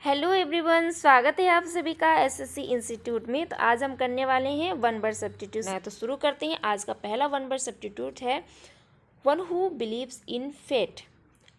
Hello everyone, स्वागत है आप सभी का एसएससी इंस्टीट्यूट में। तो आज हम करने वाले हैं वन वर्ड सब्स्टिट्यूट। तो शुरू करते हैं। आज का पहला वन वर्ड सब्स्टिट्यूट है one who believes in fate.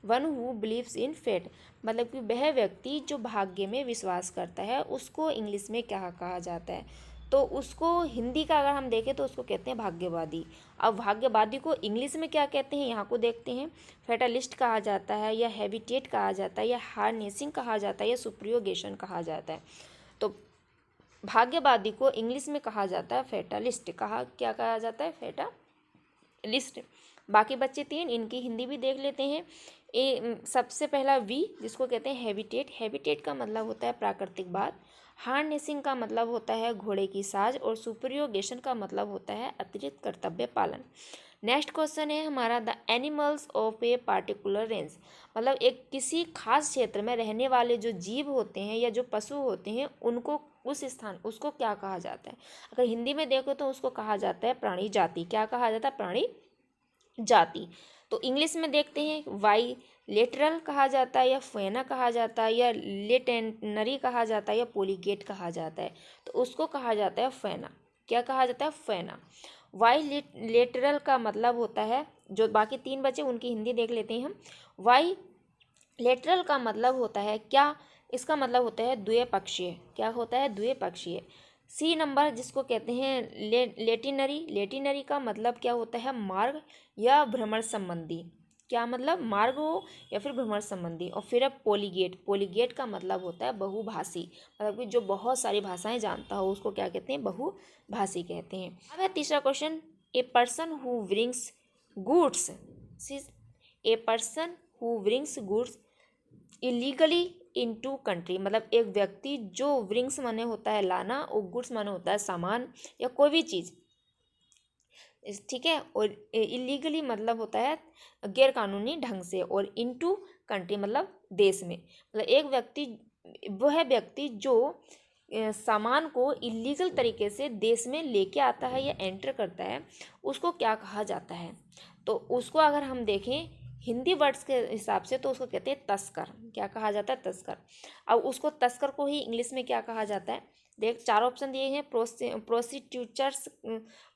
One who believes in fate मतलब कि वह व्यक्ति जो भाग्य में विश्वास करता है, उसको इंग्लिश में क्या कहा जाता है। तो उसको हिंदी का अगर हम देखें तो उसको कहते हैं भाग्यवादी। अब भाग्यवादी को इंग्लिश में क्या कहते हैं यहाँ को देखते हैं। फेटलिस्ट कहा जाता है, या हैबिटेट कहा जाता है, या हार्नेसिंग कहा जाता है, या सुप्रियोगेशन कहा जाता है। तो भाग्यवादी को इंग्लिश में कहा जाता है फेटलिस्ट। क्या कहा जाता है? फेटलिस्ट। बाकी बच्चे तीन, इनकी हिंदी भी देख लेते हैं। सबसे पहला वी, जिसको कहते हैं हैबिटेट। हैबिटेट का मतलब होता है प्राकृतिक बात। हार्नेसिंग का मतलब होता है घोड़े की साज। और सुपरयोगेशन का मतलब होता है अतिरिक्त कर्तव्य पालन। नेक्स्ट क्वेश्चन है हमारा, the animals of a particular range मतलब एक किसी खास क्षेत्र में रहने वाले जो जीव होते हैं या जो पशु होते हैं, उनको उस स्थान उसको क्या कहा जाता है। अगर हिंदी में देखो तो उसको कहा जाता है प्राणी जाति। क्या कहा जाता है? प्राणी जाति। तो इंग्लिश में देखते हैं, वाई लेटरल कहा जाता है, या फेना कहा जाता है, या लेटेनरी कहा जाता है, या पोलीगेट कहा जाता है। तो उसको कहा जाता है फेना। क्या कहा जाता है? फेना। वाई लेटरल का मतलब होता है, जो बाकी तीन बचे उनकी हिंदी देख लेते हैं हम। वाई लेटरल का मतलब होता है क्या? इसका मतलब होता है द्विपक्षीय। क्या होता है? द्विपक्षीय। सी नंबर, जिसको कहते हैं लेटिनरी। लेटिनरी का मतलब क्या होता है? मार्ग या भ्रमण संबंधी। क्या मतलब? मार्ग हो या फिर भ्रमण संबंधी। और फिर अब पोलीगेट। पोलीगेट का मतलब होता है बहुभाषी, मतलब कि जो बहुत सारी भाषाएं जानता हो उसको क्या कहते हैं? बहुभाषी कहते हैं। अब है तीसरा question, a person who brings goods. A person who brings goods illegally into country मतलब एक व्यक्ति जो ब्रिंग्स माने होता है लाना, और गुड्स माने होता है सामान या कोई भी चीज़, ठीक है। और इलीगली मतलब होता है गैर कानूनी ढंग से, और इनटू कंट्री मतलब देश में। मतलब एक व्यक्ति, वह व्यक्ति जो सामान को इलीगल तरीके से देश में लेके आता है या एंटर करता है, उसको क्या कहा जाता है। तो उसको अगर हम देखें हिंदी वर्ड्स के हिसाब से तो उसको कहते हैं तस्कर। क्या कहा जाता है? तस्कर। अब उसको तस्कर को ही इंग्लिश में क्या कहा जाता है? देख, चार ऑप्शन दिए हैं।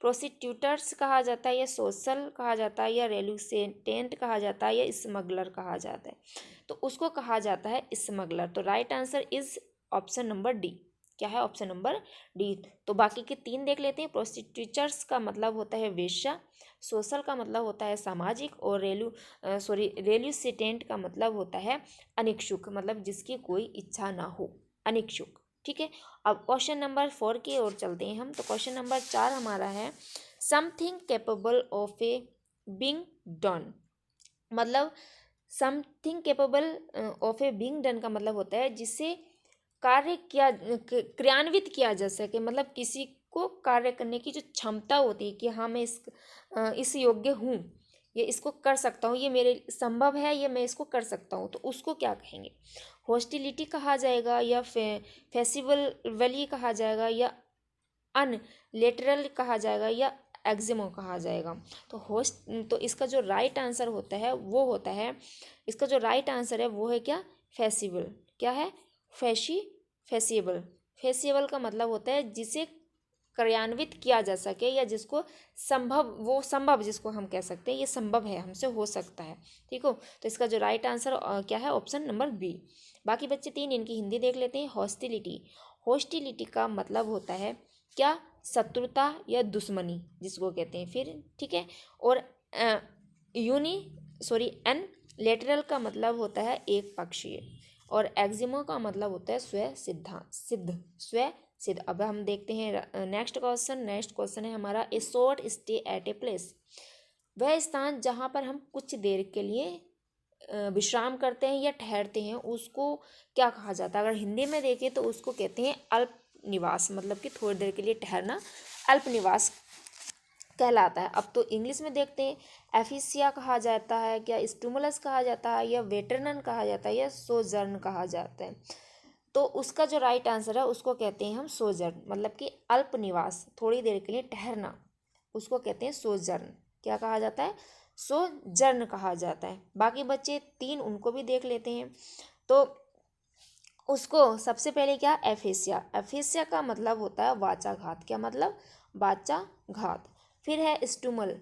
प्रोस्टिट्यूटर्स कहा जाता है, या सोशल कहा जाता है, या रेलुसेंटेंट कहा जाता है, या स्मगलर कहा जाता है। तो उसको कहा जाता है स्मगलर। तो right answer is option number D. क्या है? Option number D. तो बाकी के तीन देख लेते हैं। प्रोस्टिट्यूटर्स का मतलब होता है वेश्या। सोशल का मतलब होता है सामाजिक। और रेल्यूसिटेंट का मतलब होता है अनिच्छुक, मतलब जिसकी कोई इच्छा ना हो, अनिच्छुक। ठीक है। अब क्वेश्चन नंबर 4 की ओर चलते हैं हम। तो क्वेश्चन नंबर 4 हमारा है, something capable of a being done मतलब something capable of a being done का मतलब होता है जिसे कार्य किया क्रियान्वित किया जा सके। मतलब किसी को कार्य करने की जो क्षमता होती है कि हाँ मैं इस योग्य हूँ, ये इसको कर सकता हूँ, ये मेरे संभव है, ये मैं इसको कर सकता हूँ, तो उसको क्या कहेंगे? हॉस्टिलिटी कहा जाएगा, या फेसिबली कहा जाएगा, या अनलेटरल कहा जाएगा, या एक्जिमो कहा जाएगा। तो इसका जो राइट आंसर होता है वो होता है, इसका जो राइट आंसर है वो है क्या? फेसिबल। क्या है? फेसिबल। फेसिबल का मतलब होता है जिसे क्रियान्वित किया जा सके, या जिसको संभव जिसको हम कह सकते हैं ये संभव है, हमसे हो सकता है। ठीक हो। तो इसका जो राइट आंसर क्या है? Option number B. बाकी बच्चे तीन, इनकी हिंदी देख लेते हैं। हॉस्टिलिटी। हॉस्टिलिटी का मतलब होता है क्या? शत्रुता या दुश्मनी जिसको कहते हैं फिर। ठीक है। और एन लेटरल का मतलब होता है एक पक्षीय। और एक्जिमो का मतलब होता है स्वसिद्ध। अब हम देखते हैं नेक्स्ट क्वेश्चन है हमारा, ए short stay at a place. वह स्थान जहाँ पर हम कुछ देर के लिए विश्राम करते हैं या ठहरते हैं, उसको क्या कहा जाता है? अगर हिंदी में देखें तो उसको कहते हैं अल्प निवास, मतलब कि थोड़ी देर के लिए ठहरना अल्प निवास कहलाता है। अब तो इंग्लिश में देखते हैं, एफिसिया कहा जाता है, क्या स्टूमुलस कहा जाता है, या वेटरनन कहा जाता है, या सोजर्न कहा जाता है। तो उसका जो राइट आंसर है उसको कहते हैं हम सोजर्न, मतलब कि अल्प निवास, थोड़ी देर के लिए ठहरना, उसको कहते हैं सोजर्न। क्या कहा जाता है? सोजर्न कहा जाता है। बाकी बच्चे तीन, उनको भी देख लेते हैं। तो उसको सबसे पहले क्या, एफेसिया, एफेसिया का मतलब होता है वाचाघात। क्या मतलब, वाचाघात। फिर है स्टूमुलस,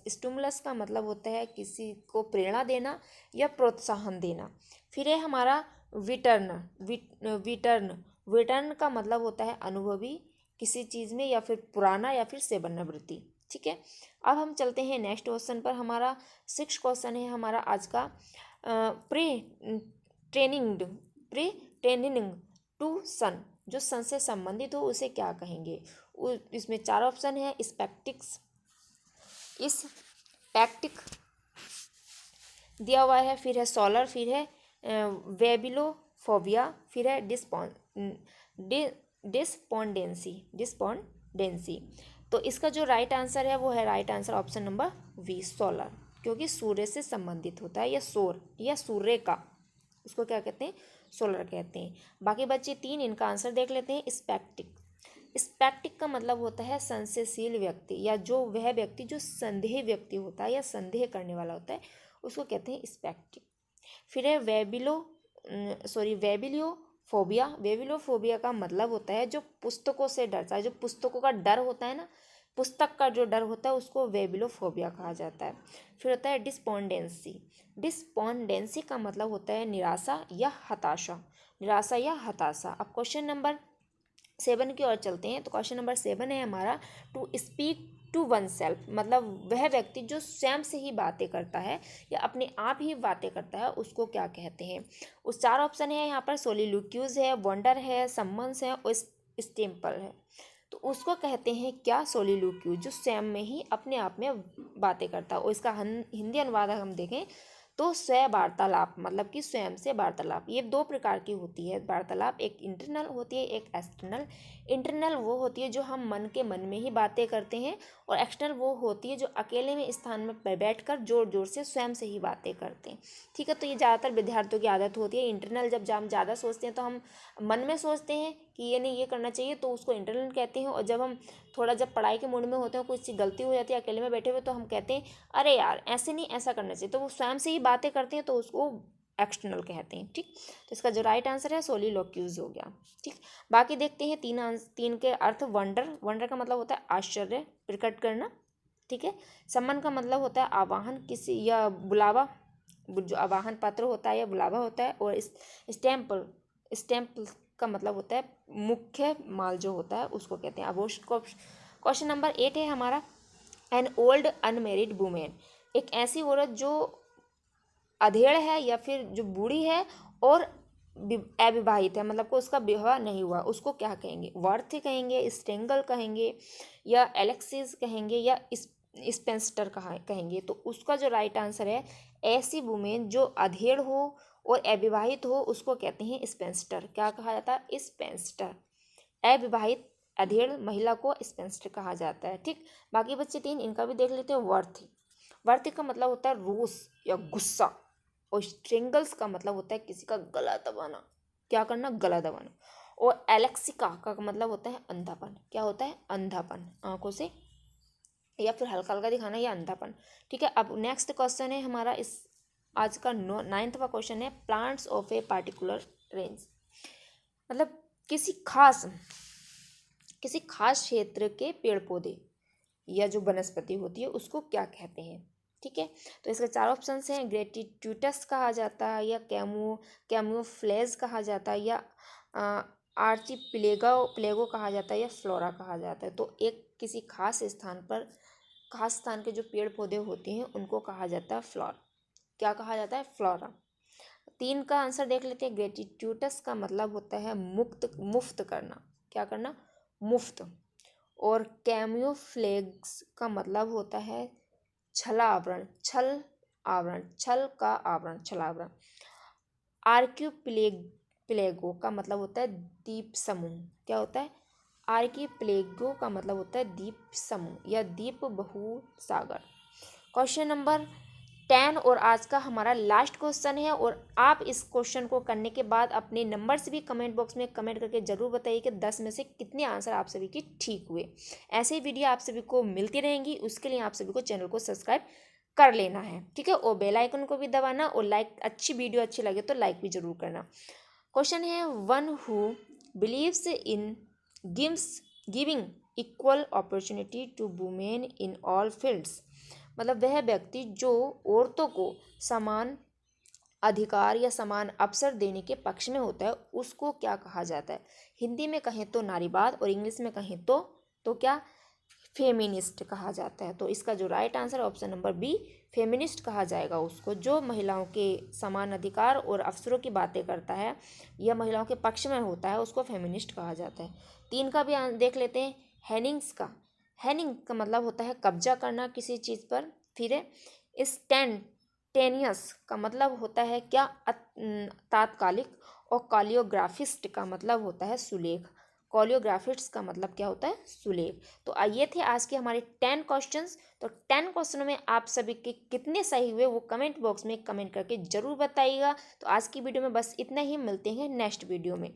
स्टूमुलस का मतलब होता है किसी को प्रेरणा देना या प्रोत्साहन देना। फिर है हमारा विटर्न, विटर्न का मतलब होता है अनुभवी किसी चीज़ में, या फिर पुराना, या फिर सेवानिवृत्ति। ठीक है, अब हम चलते हैं नेक्स्ट क्वेश्चन पर। हमारा 6 क्वेश्चन है हमारा आज का, pre training, pre training to son, जो सन से संबंधित हो उसे क्या कहेंगे। इसमें 4 ऑप्शन है, स्पेक्टिक दिया हुआ है, फिर है सोलर, फिर है वेबिलोफोबिया, फिर है डिस्पोंडेंसी। तो इसका जो राइट आंसर है वो है right answer option number B, solar, क्योंकि सूर्य से संबंधित होता है, या सौर या सूर्य का, उसको क्या कहते हैं, सोलर कहते हैं। बाकी बच्चे 3, इनका आंसर देख लेते हैं। स्पेक्टिक का मतलब होता है संशयशील व्यक्ति, या जो वह व्यक्ति जो संदेह व्यक्ति होता है या संदेह करने वाला होता है, उसको कहते हैं स्पेक्टिक। फिर है वेबिलियोफोबिया, वेबिलियोफोबिया का मतलब होता है जो पुस्तकों से डरता है, जो पुस्तकों का डर होता है ना, पुस्तक का जो डर होता है उसको वेबिलोफोबिया कहा जाता है। फिर होता है डिस्पोंडेंसी, डिस्पोंडेंसी का मतलब होता है निराशा या हताशा, निराशा या हताशा। अब क्वेश्चन नंबर 7 की ओर चलते हैं। तो क्वेश्चन नंबर 7 है हमारा, to speak to oneself, मतलब वह व्यक्ति जो स्वयं से ही बातें करता है या अपने आप ही बातें करता है, उसको क्या कहते हैं। उस 4 ऑप्शन है यहाँ पर, सोलिलोक्यूज है, वंडर है, सम्मन्स है और स्टेम्पल है। तो उसको कहते हैं क्या, सोलिलोक्यूज, जो स्वयं में ही अपने आप में बातें करता है। और इसका हिंदी अनुवाद हम देखें तो स्व वार्तालाप, मतलब कि स्वयं से वार्तालाप। ये 2 प्रकार की होती है वार्तालाप, एक इंटरनल होती है, एक एक्सटर्नल। इंटरनल वो होती है जो हम मन के मन में ही बातें करते हैं, और एक्सटर्नल वो होती है जो अकेले में स्थान में बैठकर जोर जोर से स्वयं से ही बातें करते हैं। ठीक है, तो ये ज़्यादातर विद्यार्थियों की आदत होती है। इंटरनल जब हम ज़्यादा सोचते हैं तो हम मन में सोचते हैं कि ये नहीं, ये करना चाहिए, तो उसको इंटरनल कहते हैं। और जब हम थोड़ा जब पढ़ाई के मूड में होते हैं, कुछ सी गलती हो जाती है अकेले में बैठे हुए, तो हम कहते हैं अरे यार ऐसे नहीं, ऐसा करना चाहिए, तो वो स्वयं से ही बातें करते हैं, तो उसको एक्सटर्नल कहते हैं। ठीक, तो इसका जो राइट आंसर है सोलिलोक्यूज हो गया। ठीक, बाकी देखते हैं 3 के अर्थ। वंडर का मतलब होता है आश्चर्य प्रकट करना। ठीक है, सम्मान का मतलब होता है आवाहन किसी या बुलावा, जो आवाहन पत्र होता है या बुलावा होता है। और स्टैम्प का मतलब होता है मुख्य माल जो होता है उसको कहते हैं। अब क्वेश्चन नंबर 8 है हमारा, एन ओल्ड अनमेरिड वुमेन, एक ऐसी औरत जो अधेड़ है या फिर जो बूढ़ी है और अविवाहित है, मतलब को उसका विवाह नहीं हुआ, उसको क्या कहेंगे, वर्थ कहेंगे, स्टेंगल कहेंगे, या एलेक्सिस कहेंगे, या स्पेंस्टर कहेंगे। तो उसका जो राइट आंसर है, ऐसी वुमेन जो अधेड़ हो और अविवाहित हो उसको कहते हैं स्पेंस्टर। क्या कहा जाता है, स्पेंस्टर। अविवाहित अधेड़ महिला को स्पेंस्टर कहा जाता है। ठीक, बाकी बच्चे 3, इनका भी देख लेते हैं। वर्थ का मतलब होता है रोष या गुस्सा, और स्ट्रेंगल्स का मतलब होता है किसी का गला दबाना, क्या करना, गला दबाना। और एलेक्सिका का मतलब होता है अंधापन। क्या होता है, अंधापन, आंखों से या फिर हल्का हल्का दिखाना, या अंधापन। ठीक है, अब नेक्स्ट क्वेश्चन है हमारा, इस आज का 9वां क्वेश्चन है, plants of a particular range, मतलब किसी खास क्षेत्र के पेड़ पौधे या जो वनस्पति होती है उसको क्या कहते हैं। ठीक है, तो इसके 4 ऑप्शन हैं, ग्रेटिट्यूटस कहा जाता है, या कैमोफ्लेज कहा जाता है, या आर्चिप्लेगो कहा जाता है, या फ्लोरा कहा जाता है। तो एक किसी खास स्थान के जो पेड़ पौधे होते हैं उनको कहा जाता है फ्लोरा। क्या कहा जाता है, फ्लोरा। 3 का आंसर देख लेते हैं। ग्रेटिट्यूटस का मतलब होता है मुफ्त करना, क्या करना, मुफ्त। और कैमियोफ्लेग्स का मतलब होता है छल आवरण। आर्क्यूप्लेगो का मतलब होता है द्वीप समूह। क्या होता है, आर्क्यूप्लेगो का मतलब होता है द्वीप समूह या द्वीप बहुसागर। क्वेश्चन नंबर 10 और आज का हमारा लास्ट क्वेश्चन है। और आप इस क्वेश्चन को करने के बाद अपने नंबर से भी कमेंट बॉक्स में कमेंट करके ज़रूर बताइए कि 10 में से कितने आंसर आप सभी के ठीक हुए। ऐसे ही वीडियो आप सभी को मिलती रहेंगी, उसके लिए आप सभी को चैनल को सब्सक्राइब कर लेना है, ठीक है। और बेल आइकन को भी दबाना, और लाइक, अच्छी वीडियो अच्छी लगे तो लाइक भी जरूर करना। क्वेश्चन है, one who believes in giving equal opportunity to women in all fields, मतलब वह व्यक्ति जो औरतों को समान अधिकार या समान अवसर देने के पक्ष में होता है, उसको क्या कहा जाता है? हिंदी में कहें तो नारीवाद, और इंग्लिश में कहें तो क्या, फेमिनिस्ट कहा जाता है। तो इसका जो right answer option number B, feminist कहा जाएगा उसको। जो महिलाओं के समान अधिकार और अवसरों की बातें करता है या महिलाओं के पक्ष में होता है, उसको फेमिनिस्ट कहा जाता है। 3 का भी देख लेते हैं, हैनिंग्स का। हैनिंग का मतलब होता है कब्जा करना किसी चीज़ पर। फिर है टेनियस का मतलब होता है क्या, तात्कालिक। और कोरियोग्राफिस्ट का मतलब होता है सुलेख। कोरियोग्राफिस्ट का मतलब क्या होता है, सुलेख। तो ये थे आज के हमारे 10 क्वेश्चंस। तो 10 क्वेश्चनों में आप सभी के कितने सही हुए वो कमेंट बॉक्स में कमेंट करके जरूर बताइएगा। तो आज की वीडियो में बस इतना ही, मिलते हैं नेक्स्ट वीडियो में।